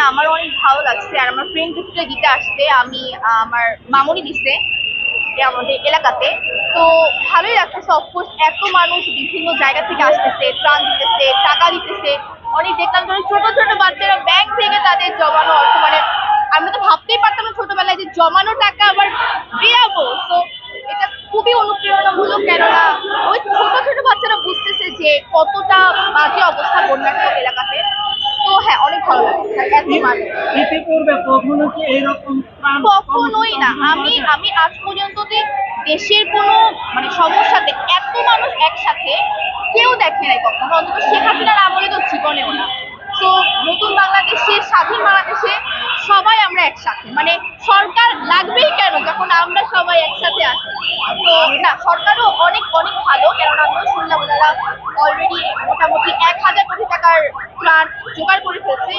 না, আমার অনেক ভালো লাগছে। আর আমার ফ্রেন্ড গিফটটা দিতে আসছে, আমি আমার মামুনি দিছে আমাদের এলাকাতে। তো ভালোই লাগতেছে। অফকোর্স এত মানুষ বিভিন্ন জায়গা থেকে আসতেছে, ত্রাণ দিতেছে, টাকা দিতেছে। অনেক দেখলাম যে ছোট ছোট বাচ্চারা ব্যাংক থেকে তাদের জমানো অর্থ, মানে আমরা তো ভাবতেই পারতাম না ছোটবেলায় যে জমানো টাকা আবার বেরাবো। তো এটা খুবই অনুপ্রেরণামূলক, কেননা ওই ছোট ছোট বাচ্চারা বুঝতেছে যে কতটা বাজে অবস্থা বন্যার এলাকাতে। তো হ্যাঁ, অনেক ভালো লাগছে। আর এত মানুষ ইতিপূর্বে কখনো কি এইরকম ত্রাণ কখনোই কর্মসূচি না। অংশগ্রহণ আমি করেছেন? আমি আজ পর্যন্ত যে দেশের কোনো মানে সমস্যাতে এত মানুষ একসাথে কেউ দেখে নাই কখনো, অন্তত শেখ হাসিনার আমলে তো জীবনেও না। তো নতুন বাংলাদেশে, স্বাধীন বাংলাদেশে সবাই আমরা একসাথে, মানে সরকার লাগবেই কেন যখন আমরা সবাই একসাথে আছি। তো না, সরকারও অনেক অনেক ভালো, কেননা আমিও শুনলাম ওনারা অলরেডি মোটামুটি 1,000 কোটি টাকার ত্রাণ জোগাড় করে ফেলছে।